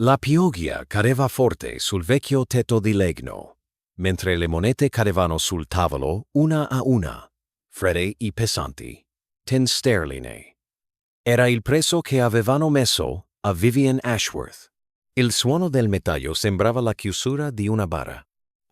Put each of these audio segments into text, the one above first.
La pioggia cadeva forte sul vecchio tetto di legno, mentre le monete cadevano sul tavolo una a una, fredde e pesanti. 10 sterline. Era il prezzo che avevano messo a Vivian Ashworth. Il suono del metallo sembrava la chiusura di una bara.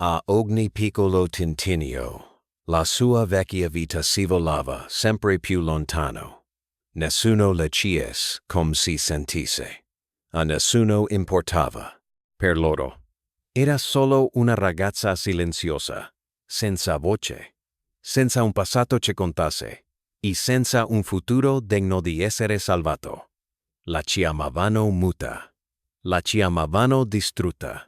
A ogni piccolo tintinnio, la sua vecchia vita si volava sempre più lontano. Nessuno le cies come si sentisse. A nessuno importava. Per loro. Era solo una ragazza silenziosa, senza voce, senza un passato che contasse, e senza un futuro degno di essere salvato. La chiamavano muta. La chiamavano distrutta.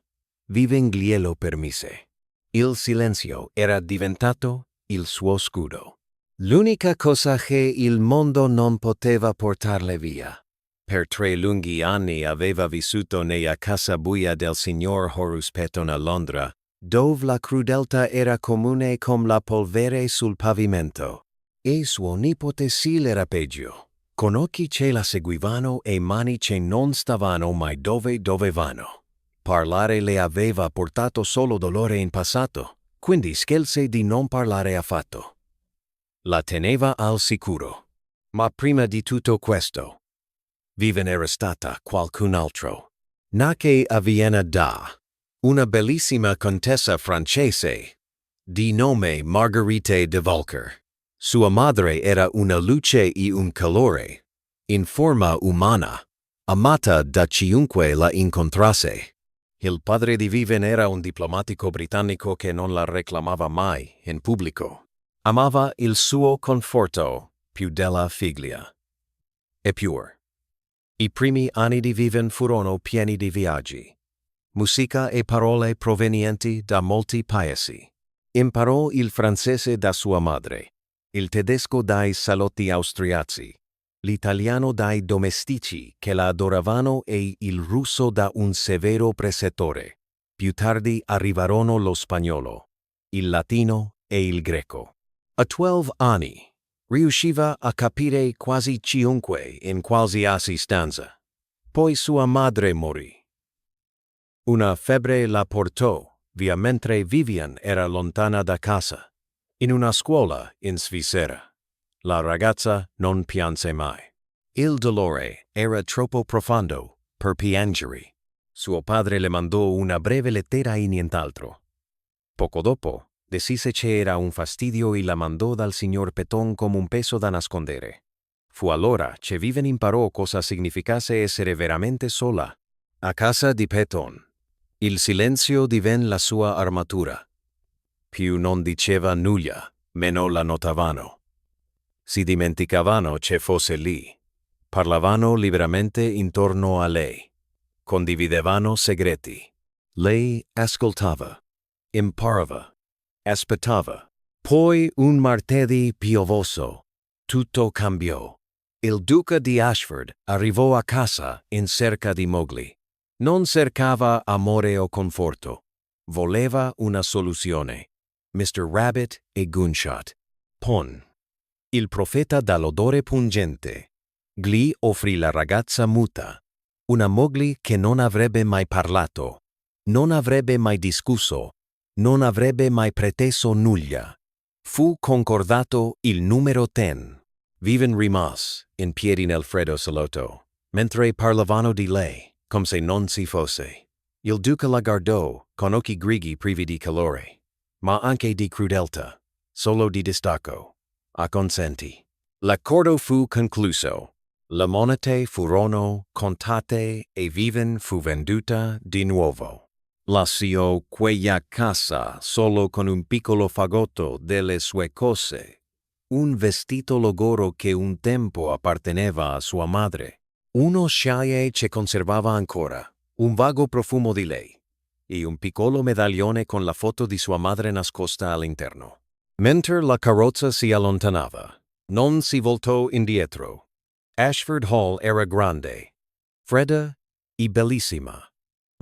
Viven glielo permise. Il silenzio era diventato il suo scudo. L'unica cosa che il mondo non poteva portarle via. Per 3 lunghi anni aveva vissuto nella casa buia del signor Horus Petton a Londra, dove la crudeltà era comune come la polvere sul pavimento. E suo nipote Sil era peggio, con occhi che la seguivano e mani che non stavano mai dove dovevano. Parlare le aveva portato solo dolore in passato, quindi scelse di non parlare affatto. La teneva al sicuro. Ma prima di tutto questo, Vivian era stata qualcun altro. Nacque a Vienna da una bellissima contessa francese, di nome Marguerite de Volcker. Sua madre era una luce e un calore, in forma umana, amata da chiunque la incontrasse. Il padre di Vivian era un diplomatico britannico che non la reclamava mai in pubblico. Amava il suo conforto più della figlia. Eppure, i primi anni di Vivian furono pieni di viaggi, musica e parole provenienti da molti paesi. Imparò il francese da sua madre, il tedesco dai salotti austriaci, l'italiano dai domestici che la adoravano e il russo da un severo precettore. Più tardi arrivarono lo spagnolo, il latino e il greco. A 12 anni, riusciva a capire quasi chiunque in qualsiasi stanza. Poi sua madre morì. Una febbre la portò via mentre Vivian era lontana da casa, in una scuola in Svizzera. La ragazza non pianse mai. Il dolore era troppo profondo per piangere. Suo padre le mandò una breve lettera e nient'altro. Poco dopo, decise che era un fastidio e la mandò dal signor Petton come un peso da nascondere. Fu allora che Vivian imparò cosa significasse essere veramente sola. A casa di Petton, il silenzio divenne la sua armatura. Più non diceva nulla, meno la notavano. Si dimenticavano che fosse lì. Parlavano liberamente intorno a lei. Condividevano segreti. Lei ascoltava, imparava. Aspettava. Poi un martedì piovoso, tutto cambiò. Il Duca di Ashford arrivò a casa in cerca di Mowgli. Non cercava amore o conforto. Voleva una soluzione. Mr. Rabbit e Gunshot. Pon. Il profeta dall'odore pungente. Gli offrì la ragazza muta. Una Mowgli che non avrebbe mai parlato. Non avrebbe mai discusso. Non avrebbe mai preteso nulla. Fu concordato il numero 10. Vivian rimase in piedi nel freddo salotto, mentre parlavano di lei, come se non si fosse. Il Duca la guardò con occhi grigi privi di calore, ma anche di crudeltà, solo di distacco. Acconsentì. L'accordo fu concluso. Le monete furono contate e Vivian fu venduta di nuovo. Lasciò quella casa solo con un piccolo fagotto delle sue cose, un vestito logoro che un tempo apparteneva a sua madre, uno scialle che conservava ancora, un vago profumo di lei, e un piccolo medaglione con la foto di sua madre nascosta all'interno. Mentre la carrozza si allontanava, non si voltò indietro. Ashford Hall era grande, fredda e bellissima.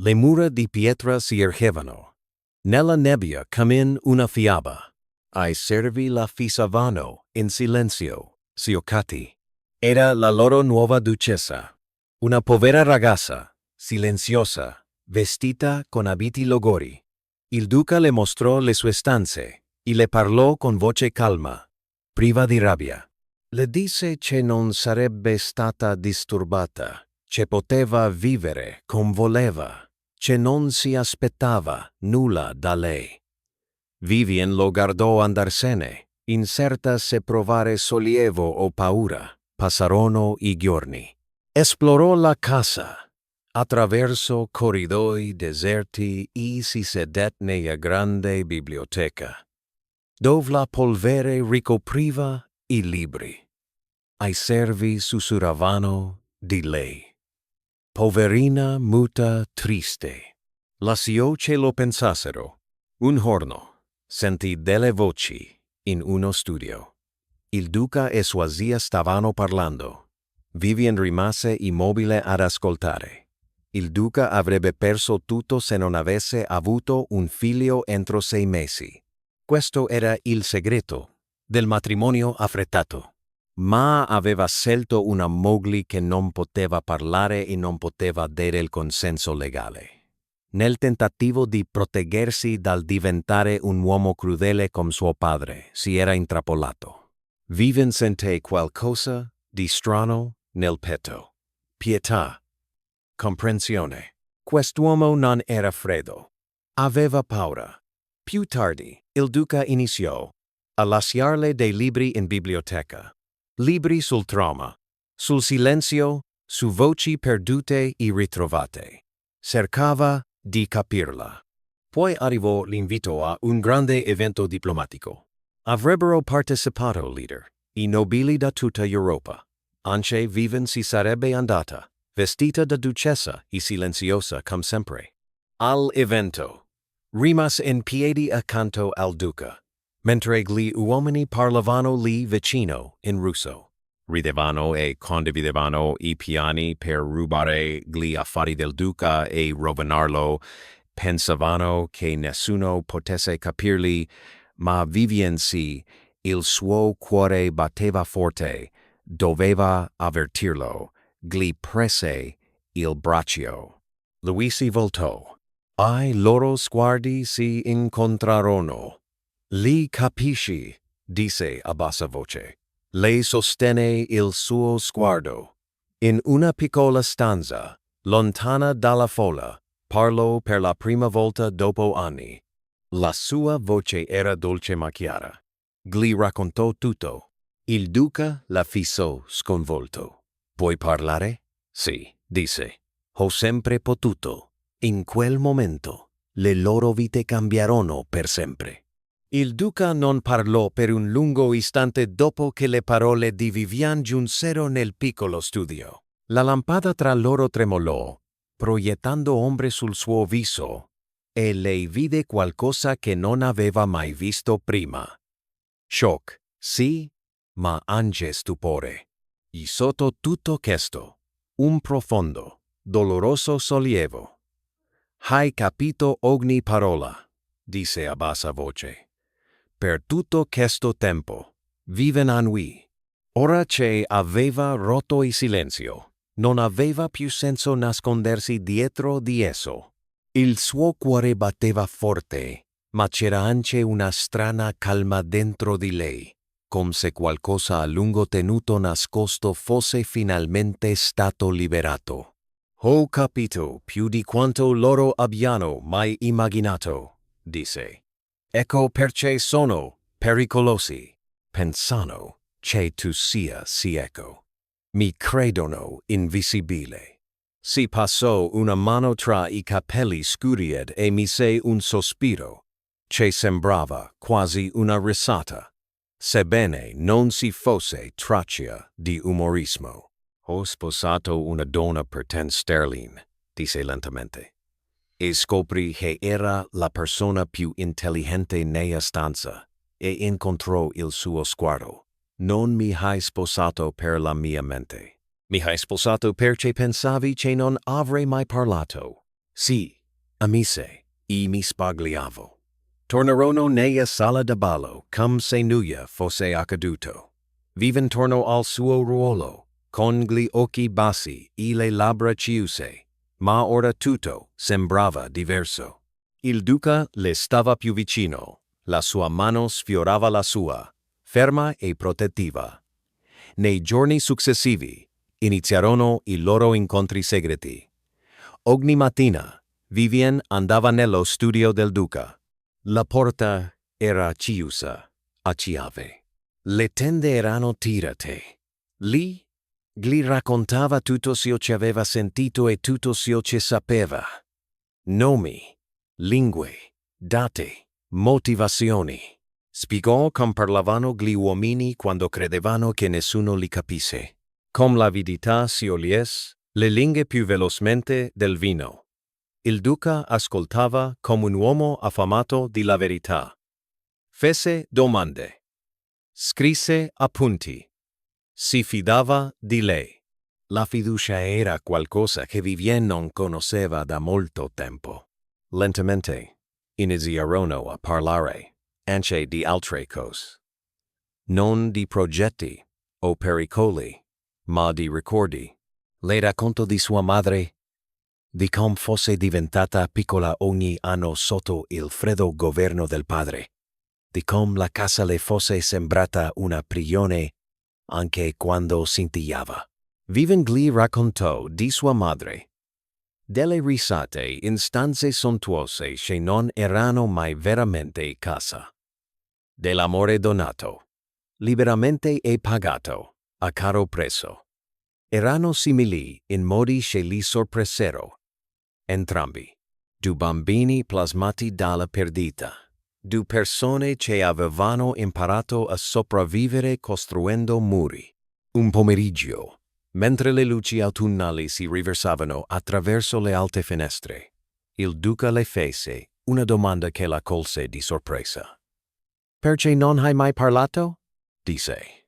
Le mura di pietra si ergevano. Nella nebbia come una fiaba. I servi la fissavano in silenzio, scioccati. Era la loro nuova duchessa. Una povera ragazza, silenziosa, vestita con abiti logori. Il duca le mostrò le sue stanze e le parlò con voce calma, priva di rabbia. Le disse che non sarebbe stata disturbata, che poteva vivere come voleva, che non si aspettava nulla da lei. Vivien lo guardò andarsene, incerta se provare sollievo o paura. Passarono i giorni. Esplorò la casa. Attraverso corridoi deserti e si sedette nella grande biblioteca, dove la polvere ricopriva i libri. I servi sussurravano di lei. Poverina muta triste. Lasciò che lo pensassero. Un giorno sentì delle voci in uno studio. Il duca e sua zia stavano parlando. Vivien rimase immobile ad ascoltare. Il duca avrebbe perso tutto se non avesse avuto un figlio entro 6 mesi. Questo era il segreto del matrimonio affrettato. Ma aveva scelto una moglie che non poteva parlare e non poteva dare il consenso legale. Nel tentativo di proteggersi dal diventare un uomo crudele come suo padre, si era intrappolato. Vivien sentì qualcosa di strano nel petto. Pietà. Comprensione. Quest'uomo non era freddo. Aveva paura. Più tardi, il duca iniziò a lasciarle dei libri in biblioteca. Libri sul trauma, sul silenzio, su voci perdute e ritrovate. Cercava di capirla. Poi arrivò l'invito a un grande evento diplomatico. Avrebbero partecipato leader, i nobili da tutta Europa. Anche Vivien si sarebbe andata, vestita da ducessa e silenziosa come sempre. All'evento, rimase in piedi accanto al duca, mentre gli uomini parlavano lì vicino in russo. Ridevano e condividevano i piani per rubare gli affari del duca e rovinarlo. Pensavano che nessuno potesse capirli, ma Vivien sì, il suo cuore batteva forte, doveva avvertirlo. Gli prese il braccio. Lui si voltò. I loro sguardi si incontrarono. Li capisci, disse a bassa voce. Lei sostenne il suo sguardo. In una piccola stanza, lontana dalla folla, parlò per la prima volta dopo anni. La sua voce era dolce ma chiara. Gli raccontò tutto. Il duca la fissò sconvolto. Puoi parlare? Sì, disse. Ho sempre potuto. In quel momento, le loro vite cambiarono per sempre. Il duca non parlò per un lungo istante dopo che le parole di Vivien giunsero nel piccolo studio. La lampada tra loro tremolò, proiettando ombre sul suo viso, e lei vide qualcosa che non aveva mai visto prima. Shock, sì, ma anche stupore. E sotto tutto questo, un profondo, doloroso sollievo. Hai capito ogni parola, disse a bassa voce. Per tutto questo tempo, Vivien annui. Ora che aveva rotto il silenzio, non aveva più senso nascondersi dietro di esso. Il suo cuore batteva forte, ma c'era anche una strana calma dentro di lei, come se qualcosa a lungo tenuto nascosto fosse finalmente stato liberato. Ho capito più di quanto loro abbiano mai immaginato, disse. Ecco perché sono pericolosi. Pensano che tu sia cieco. Mi credono invisibile. Si passò una mano tra i capelli scuri e mise un sospiro, che sembrava quasi una risata, sebbene non si fosse traccia di umorismo. Ho sposato una donna per 10 sterline, disse lentamente. E scoprì che era la persona più intelligente nella stanza, e incontrò il suo sguardo. Non mi hai sposato per la mia mente. Mi hai sposato perché pensavi che non avrei mai parlato. Sì, amise, e mi spagliavo. Tornarono nella sala da ballo, come se nulla fosse accaduto. Vivien tornò al suo ruolo, con gli occhi bassi e le labbra chiuse, ma ora tutto sembrava diverso. Il Duca le stava più vicino, la sua mano sfiorava la sua, ferma e protettiva. Nei giorni successivi iniziarono i loro incontri segreti. Ogni mattina Vivien andava nello studio del Duca. La porta era chiusa a chiave. Le tende erano tirate. Lì gli raccontava tutto ciò che aveva sentito e tutto ciò che sapeva. Nomi, lingue, date, motivazioni. Spiegò come parlavano gli uomini quando credevano che nessuno li capisse. Come l'avidità si oliesse le lingue più velocemente del vino. Il Duca ascoltava come un uomo affamato di la verità. Fece domande. Scrisse appunti. Si fidava di lei. La fiducia era qualcosa che Vivien non conosceva da molto tempo. Lentamente iniziarono a parlare anche di altre cose. Non di progetti o pericoli, ma di ricordi. Le raccontò di sua madre, di come fosse diventata piccola ogni anno sotto il freddo governo del padre, di come la casa le fosse sembrata una prigione anche quando scintillava. Vivien gli raccontò di sua madre, delle risate in stanze sontuose che non erano mai veramente casa, dell'amore donato, liberamente e pagato, a caro prezzo. Erano simili in modi che li sorpresero. Entrambi, due bambini plasmati dalla perdita, due persone che avevano imparato a sopravvivere costruendo muri. Un pomeriggio, mentre le luci autunnali si riversavano attraverso le alte finestre, il Duca le fece una domanda che la colse di sorpresa. «Perché non hai mai parlato?» disse.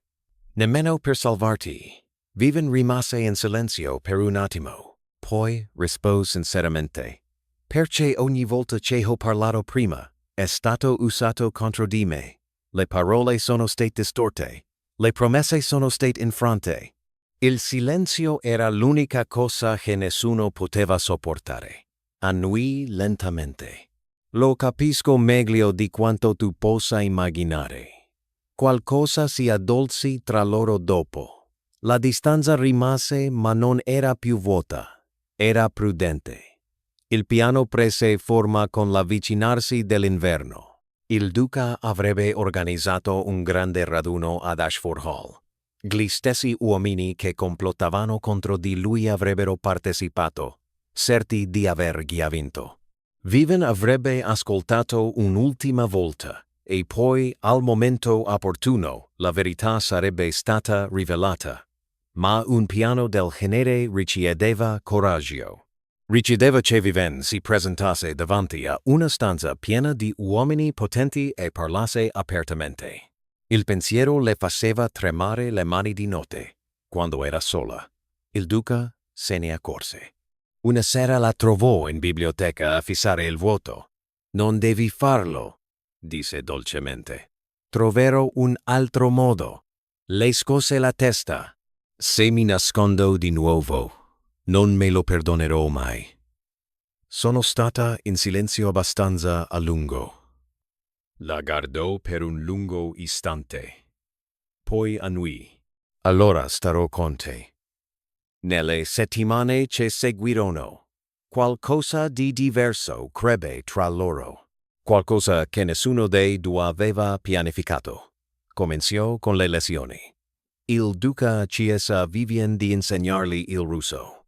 «Nemmeno per salvarti». Vivien rimase in silenzio per un attimo. Poi rispose sinceramente. «Perché ogni volta che ho parlato prima è stato usato contro di me. Le parole sono state distorte. Le promesse sono state infrante. Il silenzio era l'unica cosa che nessuno poteva sopportare». Annui lentamente. «Lo capisco meglio di quanto tu possa immaginare. Qualcosa si addolci tra loro dopo. La distanza rimase, ma non era più vuota. Era prudente. Il piano prese forma con l'avvicinarsi dell'inverno. Il Duca avrebbe organizzato un grande raduno ad Ashford Hall. Gli stessi uomini che complottavano contro di lui avrebbero partecipato, certi di avergli vinto. Vivien avrebbe ascoltato un'ultima volta e poi, al momento opportuno, la verità sarebbe stata rivelata. Ma un piano del genere richiedeva coraggio. Richiedeva che Vivien si presentasse davanti a una stanza piena di uomini potenti e parlasse apertamente. Il pensiero le faceva tremare le mani di notte, quando era sola. Il Duca se ne accorse. Una sera la trovò in biblioteca a fissare il vuoto. «Non devi farlo», disse dolcemente. «Troverò un altro modo». Le scosse la testa. «Se mi nascondo di nuovo, non me lo perdonerò mai». Sono stata in silenzio abbastanza a lungo. La guardò per un lungo istante. Poi annui. «Allora starò con te». Nelle settimane che seguirono, qualcosa di diverso crebbe tra loro. Qualcosa che nessuno dei due aveva pianificato. Cominciò con le lezioni. Il Duca chiese a Vivien di insegnargli il russo.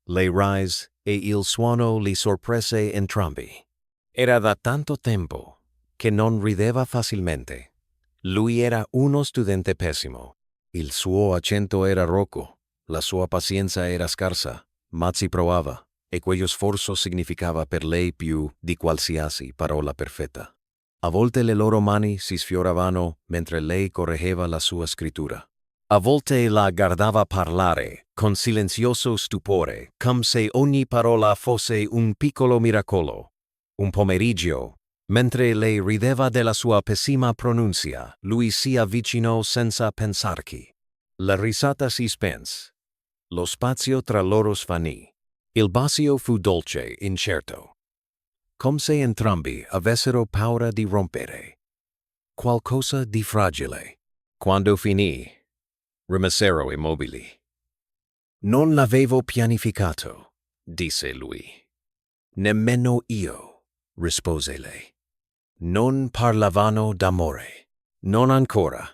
Le rise e il suono li sorprese entrambi. Era da tanto tempo che non rideva facilmente. Lui era uno studente pessimo. Il suo accento era rocco, la sua pazienza era scarsa, ma ci provava, e quello sforzo significava per lei più di qualsiasi parola perfetta. A volte le loro mani si sfioravano mentre lei correggeva la sua scrittura. A volte la guardava parlare con silenzioso stupore, come se ogni parola fosse un piccolo miracolo. Un pomeriggio, mentre lei rideva della sua pessima pronuncia, lui si avvicinò senza pensarci. La risata si spense. Lo spazio tra loro svanì. Il vacío fu dolce, incerto. Come se entrambi avessero paura di rompere qualcosa di fragile. Quando finì, rimasero immobili. Non l'avevo pianificato, disse lui. Nemmeno io, rispose lei. Non parlavano d'amore. Non ancora,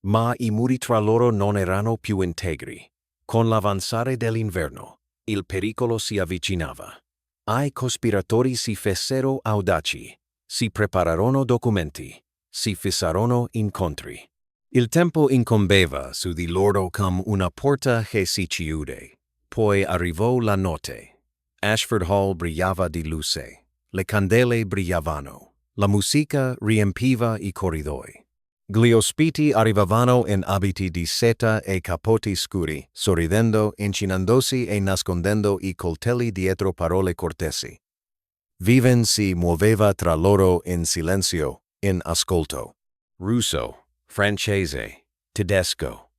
ma i muri tra loro non erano più integri. Con l'avanzare dell'inverno, il pericolo si avvicinava. Ai cospiratori si fessero audaci, si prepararono documenti, si fissarono incontri. Il tempo incombeva su di loro come una porta che si chiude. Poi arrivò la notte. Ashford Hall brillava di luce. Le candele brillavano. La musica riempiva i corridoi. Gli ospiti arrivavano in abiti di seta e capotti scuri, sorridendo, incinandosi e nascondendo i coltelli dietro parole cortesi. Viven si muoveva tra loro in silenzio, in ascolto. Russo, francese, tedesco.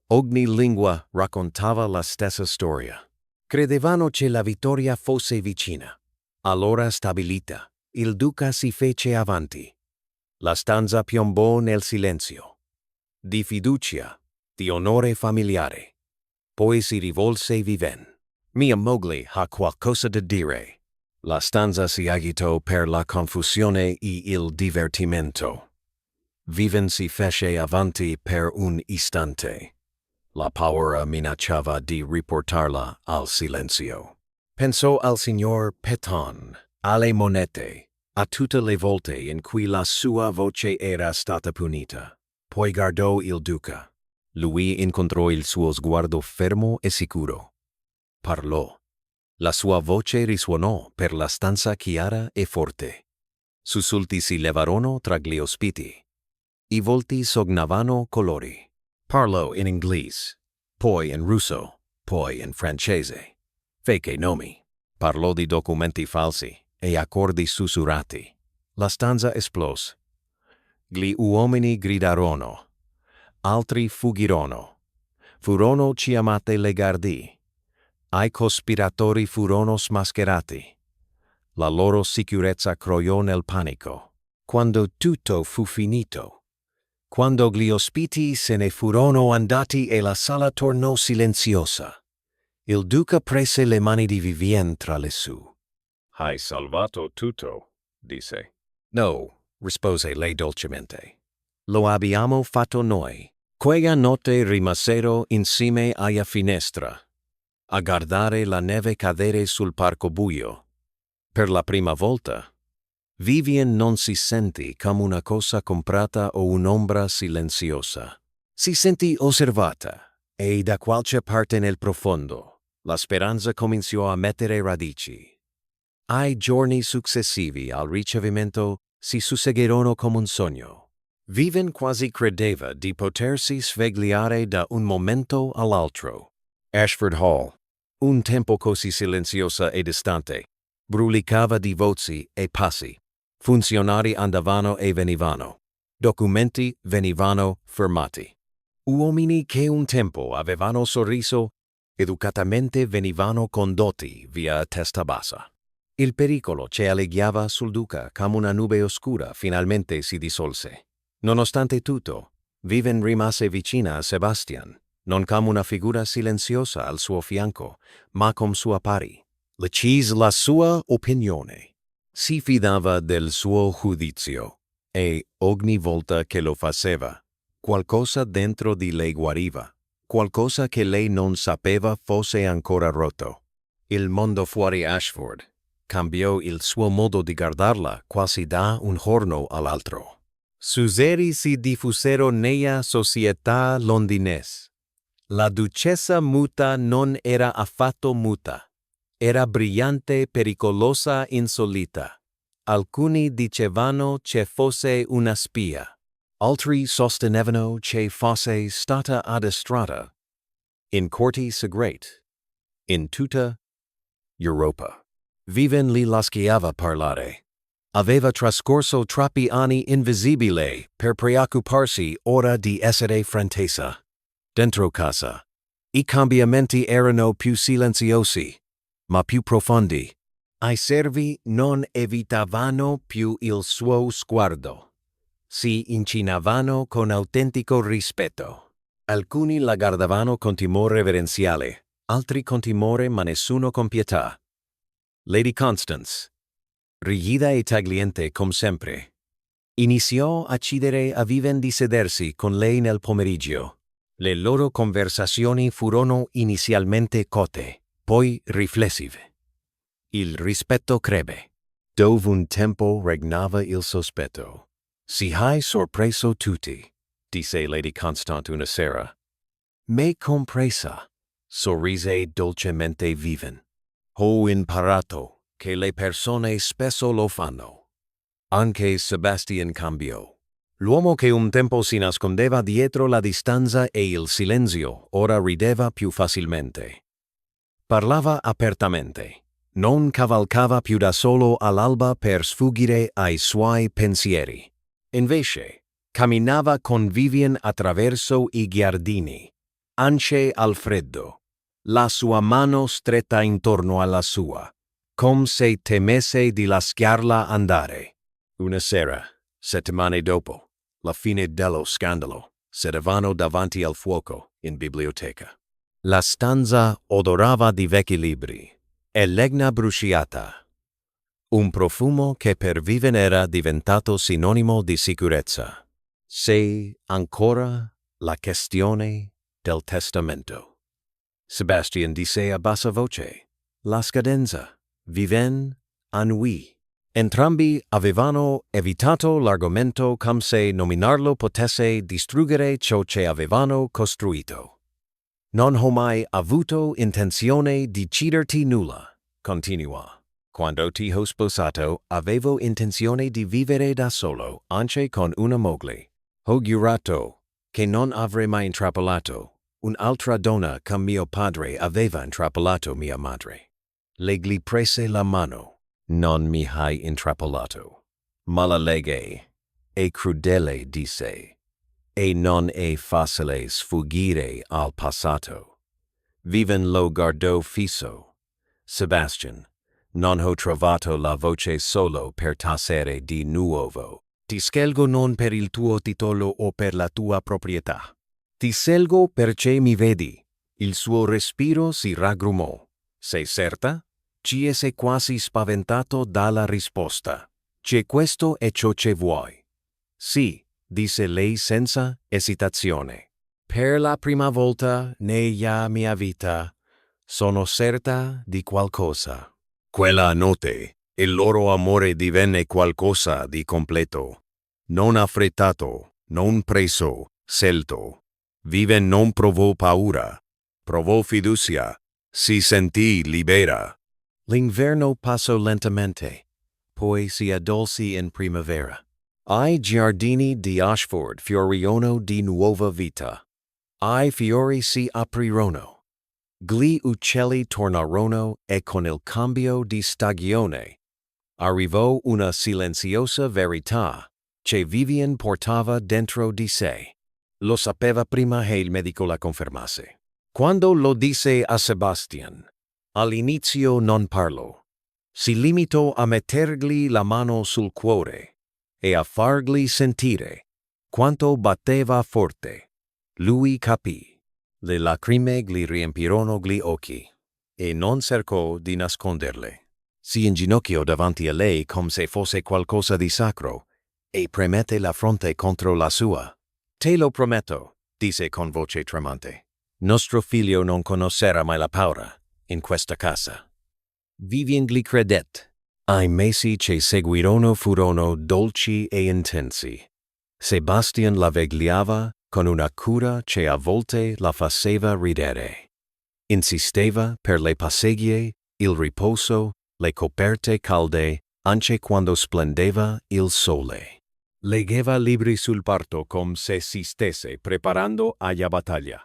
Ogni lingua raccontava la stessa storia. Credevano che la vittoria fosse vicina. Allora stabilita, il Duca si fece avanti. La stanza piombò nel silenzio. Di fiducia, di onore familiare. Poi si rivolse Viven. Mia moglie ha qualcosa da dire. La stanza si agitò per la confusione e il divertimento. Viven si fece avanti per un istante. La paura minacciava di riportarla al silenzio. Pensò al signor Peton, alle monete, a tutte le volte in cui la sua voce era stata punita. Poi guardò il Duca. Lui incontrò il suo sguardo fermo e sicuro. Parlò. La sua voce risuonò per la stanza chiara e forte. Sussulti si levarono tra gli ospiti. I volti sognavano colori. Parlò in inglese, poi in russo, poi in francese. Fece nomi. Parlò di documenti falsi e accordi sussurrati. La stanza esplose. Gli uomini gridarono. Altri fuggirono. Furono chiamate le guardie. I cospiratori furono smascherati. La loro sicurezza crollò nel panico. Quando tutto fu finito, quando gli ospiti se ne furono andati e la sala tornò silenziosa, il Duca prese le mani di Vivien tra le sue. Hai salvato tutto, disse. No, rispose lei dolcemente. Lo abbiamo fatto noi. Quella notte rimasero insieme alla finestra, a guardare la neve cadere sul parco buio. Per la prima volta, Vivien non si sentì come una cosa comprata o un'ombra silenziosa. Si sentì osservata e da qualche parte nel profondo la speranza cominciò a mettere radici. Ai giorni successivi al ricevimento si susseguirono come un sogno. Vivien quasi credeva di potersi svegliare da un momento all'altro. Ashford Hall, un tempo così silenziosa e distante, brulicava di voci e passi. Funzionari andavano e venivano. Documenti venivano firmati. Uomini che un tempo avevano sorriso, educatamente venivano condotti via a testa bassa. Il pericolo che alleggiava sul Duca come una nube oscura finalmente si dissolse. Nonostante tutto, Viven rimase vicina a Sebastian, non come una figura silenziosa al suo fianco, ma come sua pari. Decise la sua opinione. Si fidava del suo giudizio e, ogni volta che lo faceva, qualcosa dentro di lei guariva, qualcosa che lei non sapeva fosse ancora rotto. Il mondo fuori Ashford cambiò il suo modo di guardarla quasi da un giorno all'altro. Susseri si diffusero nella società londinese. La duchessa muta non era affatto muta. Era brillante, pericolosa, insolita. Alcuni dicevano che fosse una spia. Altri sostenevano che fosse stata addestrata in corti segrete in tutta Europa. Viven li lasciava parlare. Aveva trascorso troppi anni invisibile per preoccuparsi ora di essere fraintesa. Dentro casa, i cambiamenti erano più silenziosi. ma più profondi. I servi non evitavano più il suo sguardo. Si inchinavano con autentico rispetto. Alcuni la guardavano con timore reverenziale, altri con timore ma nessuno con pietà. Lady Constance, rigida e tagliente come sempre, iniziò a chiedere a Vivian di sedersi con lei nel pomeriggio. Le loro conversazioni furono inizialmente cote, poi riflessive. Il rispetto crebbe. Dove un tempo regnava il sospetto. Si hai sorpreso tutti, disse Lady Constance una sera. Me compresa, sorrise dolcemente Vivian. Ho imparato che le persone spesso lo fanno. Anche Sebastian cambiò. L'uomo che un tempo si nascondeva dietro la distanza e il silenzio ora rideva più facilmente. Parlava apertamente. Non cavalcava più da solo all'alba per sfuggire ai suoi pensieri. Invece, camminava con Vivian attraverso i giardini, ance al freddo, la sua mano stretta intorno alla sua, come se temesse di lasciarla andare. Una sera, settimane dopo, la fine dello scandalo, sedevano davanti al fuoco in biblioteca. La stanza odorava di vecchi libri e legna bruciata. Un profumo che per Vivian era diventato sinonimo di sicurezza. Se ancora la questione del testamento. Sebastian disse a bassa voce. La scadenza. Vivian annui. Entrambi avevano evitato l'argomento come se nominarlo potesse distruggere ciò che avevano costruito. Non ho mai avuto intenzione di chiederti nulla, continuò. Quando ti ho sposato, avevo intenzione di vivere da solo, anche con una moglie. Ho giurato che non avrei mai intrappolato un'altra donna come mio padre aveva intrappolato mia madre. Le gli prese la mano. Non mi hai intrappolato. Ma la legge è crudele, disse, e non è facile sfuggire al passato. Vivian lo guardò fisso. Sebastian, non ho trovato la voce solo per tacere di nuovo. Ti scelgo non per il tuo titolo o per la tua proprietà. Ti scelgo perché mi vedi. Il suo respiro si raggrumò. Sei certa? Chiese quasi spaventato dalla risposta. C'è questo e ciò che vuoi. Sì, disse lei senza esitazione. Per la prima volta nella mia vita sono certa di qualcosa. Quella notte il loro amore divenne qualcosa di completo. Non affrettato, non preso, scelto. Vivian non provò paura, provò fiducia, si sentì libera. L'inverno passò lentamente, poi si addolcì in primavera. I giardini di Ashford fiorirono di nuova vita. I fiori si aprirono. Gli uccelli tornarono e con il cambio di stagione arrivò una silenziosa verità che Vivian portava dentro di sé. Lo sapeva prima che il medico la confermasse. Quando lo disse a Sebastian, all'inizio non parlò. Si limitò a mettergli la mano sul cuore e a fargli sentire quanto batteva forte. Lui capì. Le lacrime gli riempirono gli occhi e non cercò di nasconderle. Si inginocchiò davanti a lei come se fosse qualcosa di sacro e premette la fronte contro la sua. Te lo prometto, disse con voce tremante. Nostro figlio non conoscerà mai la paura in questa casa. Vivian gli credette. I mesi che seguirono furono dolci e intensi. Sebastian la vegliava con una cura che a volte la faceva ridere. Insisteva per le passeggie, il riposo, le coperte calde, anche quando splendeva il sole. Leggeva libri sul parto come se si stesse preparando alla battaglia.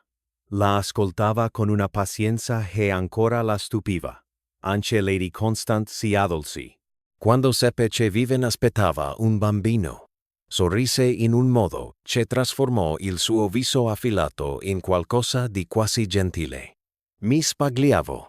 La ascoltava con una pazienza che ancora la stupiva. Anche Lady Constance si addolcì. Quando seppe che Vivian aspettava un bambino, sorrise in un modo che trasformò il suo viso affilato in qualcosa di quasi gentile. Mi spagliavo.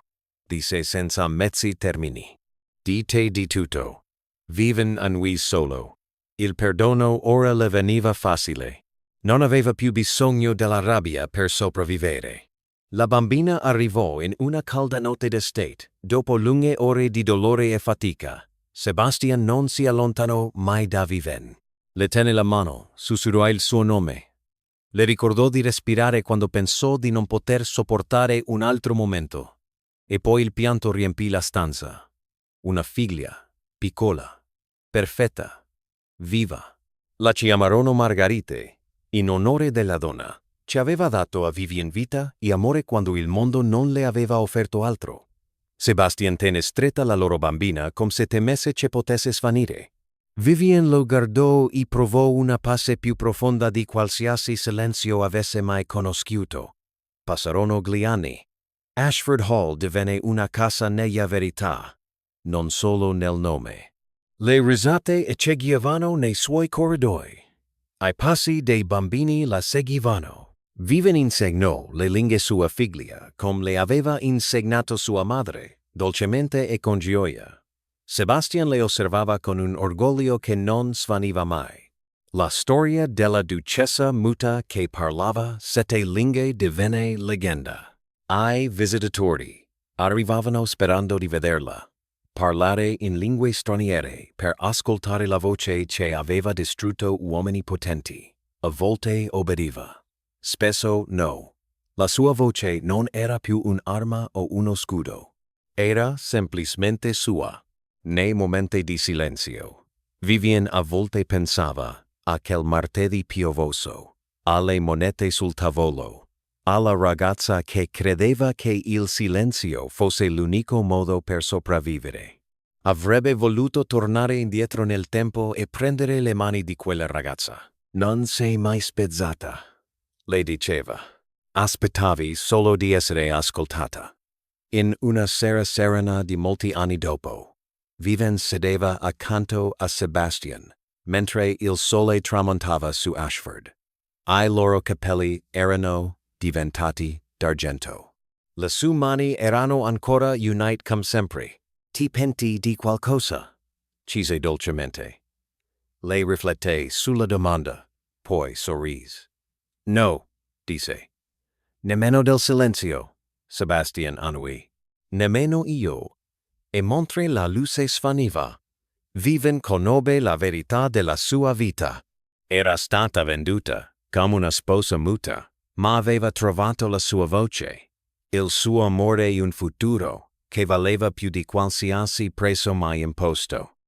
disse senza mezzi termini. Di te di tutto. Viven annui solo. Il perdono ora le veniva facile. Non aveva più bisogno della rabbia per sopravvivere. La bambina arrivò in una calda notte d'estate, dopo lunghe ore di dolore e fatica. Sebastian non si allontanò mai da Viven. Le tenne la mano, sussurrò il suo nome. Le ricordò di respirare quando pensò di non poter sopportare un altro momento. E poi il pianto riempì la stanza. Una figlia, piccola, perfetta, viva. La chiamarono Margarite, in onore della donna. Ci aveva dato a Vivien vita e amore quando il mondo non le aveva offerto altro. Sebastian tenne stretta la loro bambina come se temesse che potesse svanire. Vivien lo guardò e provò una pace più profonda di qualsiasi silenzio avesse mai conosciuto. Passarono gli anni. Ashford Hall divenne una casa nella verità, non solo nel nome. Le risate echeggiavano nei suoi corridoi. Ai passi dei bambini la seguivano. Viven insegnò le lingue sua figlia, come le aveva insegnato sua madre, dolcemente e con gioia. Sebastian le osservava con un orgoglio che non svaniva mai. La storia della ducessa muta che parlava 7 lingue divenne leggenda. Ai visitatori arrivavano sperando di vederla. Parlare in lingue straniere per ascoltare la voce che aveva distrutto uomini potenti. A volte obbediva. Spesso no. La sua voce non era più un'arma o uno scudo. Era semplicemente sua. Nei momenti di silenzio. Vivien a volte pensava a quel martedì piovoso, alle monete sul tavolo, alla ragazza che credeva che il silenzio fosse l'unico modo per sopravvivere. Avrebbe voluto tornare indietro nel tempo e prendere le mani di quella ragazza. Non sei mai spezzata, le diceva. Aspettavi solo di essere ascoltata. In una sera serena di molti anni dopo, Viven sedeva accanto a Sebastian, mentre il sole tramontava su Ashford. I loro capelli erano diventati d'argento. Le sue mani erano ancora unite come sempre. Ti penti di qualcosa? Chiese dolcemente. Lei rifletté sulla domanda, poi sorrise. No, disse. Nemmeno del silenzio, Sebastian annui. Nemmeno io. E mentre la luce svaniva, Viven conobbe la verità della sua vita. Era stata venduta come una sposa muta, ma aveva trovato la sua voce, il suo amore e un futuro che valeva più di qualsiasi prezzo mai imposto.